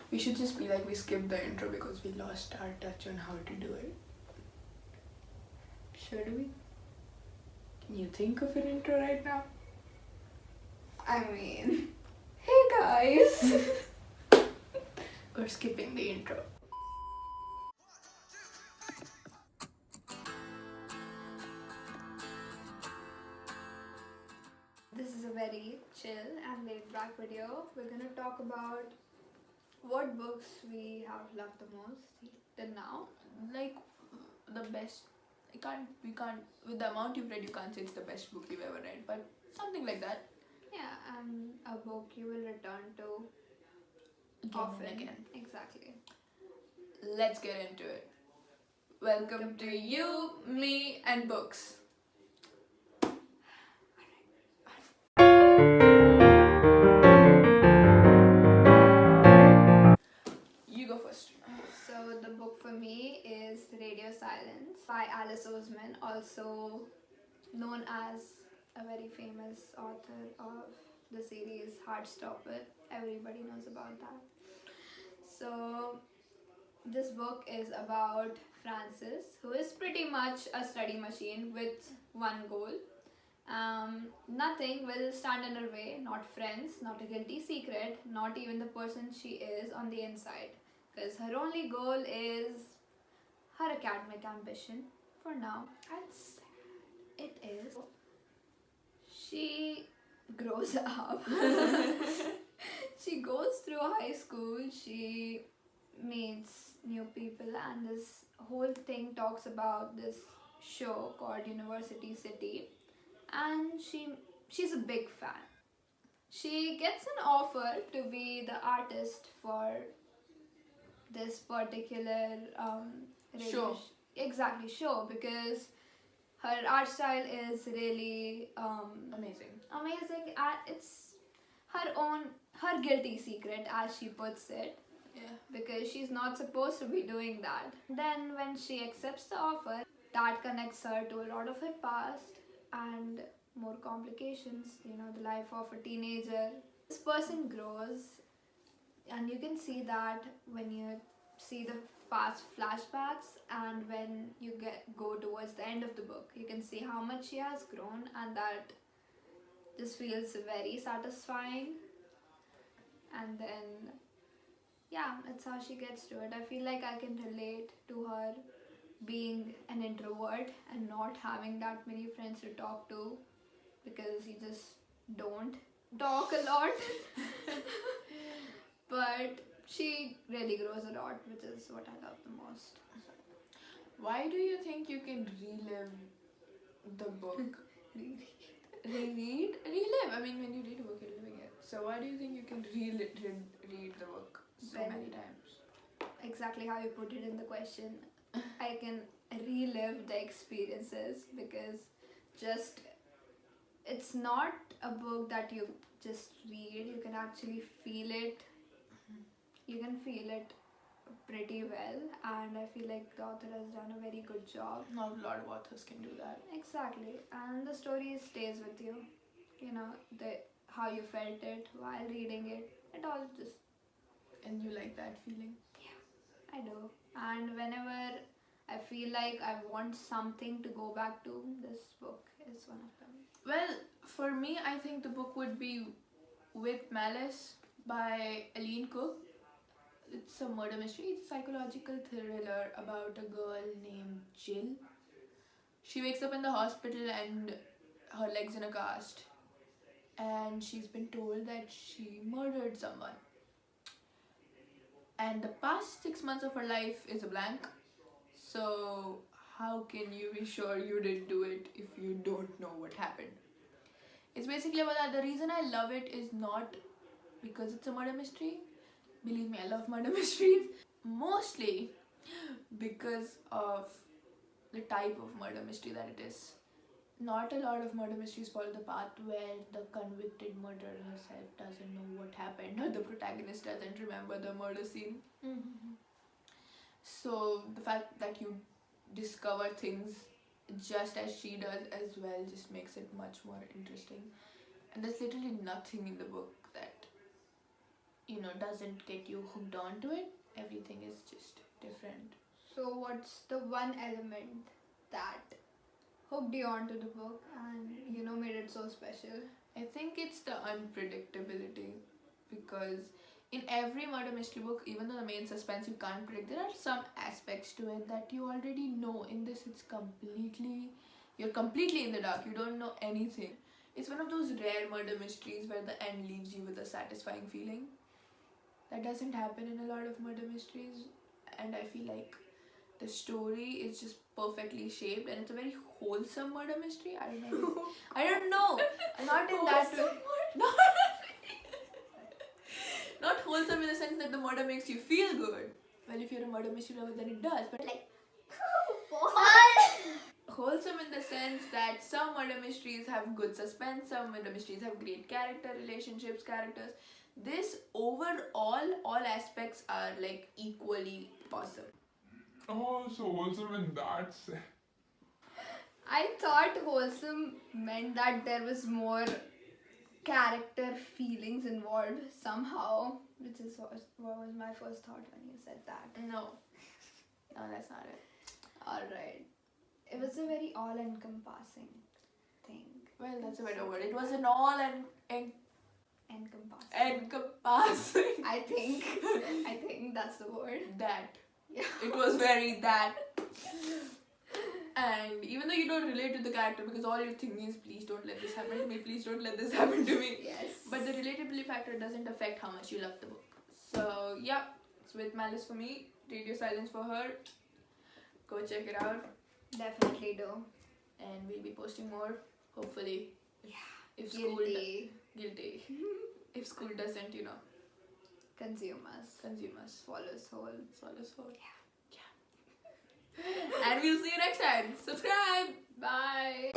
We should just be like we skipped the intro because we lost our touch on how to do it. Should we? Can you think of an intro right now? I mean, hey guys! We're skipping the intro. This is a very chill and laid back video. We're gonna talk about what books we have loved the most till now. Like the best. We can't. With the amount you've read, you can't say it's the best book you've ever read, but something like that. Yeah, and a book you will return to Again often. and again. Exactly. Let's get into it. Welcome to You, Me, and Books. You go first. So the book for me is Radio Silence by Alice Oseman, also known as a very famous author of the series Heartstopper. Everybody knows about that. So this book is about Frances, who is pretty much a study machine with one goal. Nothing will stand in her way, not friends, not a guilty secret, not even the person she is on the inside. Because her only goal is her academic ambition for now. And sad it is. She grows up. She goes through high school, she meets new people, and this whole thing talks about this show called University City, and she's a big fan. She gets an offer to be the artist for this particular Show. Exactly, show, because her art style is really Amazing. amazing, and it's her guilty secret, as she puts it, Yeah. because she's not supposed to be doing that. Then when she accepts the offer, that connects her to a lot of her past and more complications, the life of a teenager. This person grows, and you can see that when you see the past flashbacks, and when you go towards the end of the book, you can see how much she has grown, and that just feels very satisfying. And then yeah, that's how she gets to it. I feel like I can relate to her being an introvert and not having that many friends to talk to, because you just don't talk a lot. But she really grows a lot, which is what I love the most. Why do you think you can relive the book? Relive? I mean, when you read a book, you're living it. So why do you think you can read the book so Well, many times? Exactly how you put it in the question. I can relive the experiences, because just it's not a book that you just read, you can actually feel it. You can feel it pretty well, and I feel like the author has done a very good job. Not a lot of authors can do that. Exactly, and the story stays with you. The how you felt it while reading it. It all just And you like that feeling? I do. And whenever I feel like I want something to go back to, this book is one of them. Well, for me, I think the book would be With Malice by Aline Cook. It's a murder mystery. It's a psychological thriller about a girl named Jill. She wakes up in the hospital and her leg's in a cast. And she's been told that she murdered someone. And the past 6 months of her life is a blank. So, how can you be sure you didn't do it if you don't know what happened? It's basically about that. The reason I love it is not because it's a murder mystery. Believe me, I love murder mysteries. Mostly because of the type of murder mystery that it is. Not a lot of murder mysteries follow the path where the convicted murderer herself doesn't know what happened or the protagonist doesn't remember the murder scene. Mm-hmm. So the fact that you discover things just as she does as well just makes it much more interesting. And there's literally nothing in the book that doesn't get you hooked onto it. Everything is just different. So, what's the one element that hooked you onto the book and made it so special? I think it's the unpredictability, because in every murder mystery book, even though the main suspense you can't predict, there are some aspects to it that you already know. In this, you're completely in the dark. You don't know anything. It's one of those rare murder mysteries where the end leaves you with a satisfying feeling. That doesn't happen in a lot of murder mysteries, and I feel like the story is just perfectly shaped, and it's a very wholesome murder mystery. I don't know. Not in that way. Not wholesome in the sense that the murder makes you feel good. Well, if you're a murder mystery lover, then it does. But wholesome in the sense that some murder mysteries have good suspense, some murder mysteries have great characters. This overall, all aspects are like equally awesome. Oh, so wholesome in that sense. I thought wholesome meant that there was more character feelings involved somehow, which is what was my first thought when you said that. No, that's not it. Alright. It was a very all-encompassing thing. Well, that's a better word. It was an all encompassing. I think that's the word. That. Yeah. It was very that. And even though you don't relate to the character, because all you're thinking is, please don't let this happen to me, please don't let this happen to me. Yes. But the relatability factor doesn't affect how much you love the book. So yeah, it's With Malice for me. Radio Silence for her. Go check it out. Definitely do. And we'll be posting more, hopefully. Yeah. If Guilty. Guilty. If school doesn't, Consume us. Swallow soul. Yeah. And we'll see you next time. Subscribe. Bye.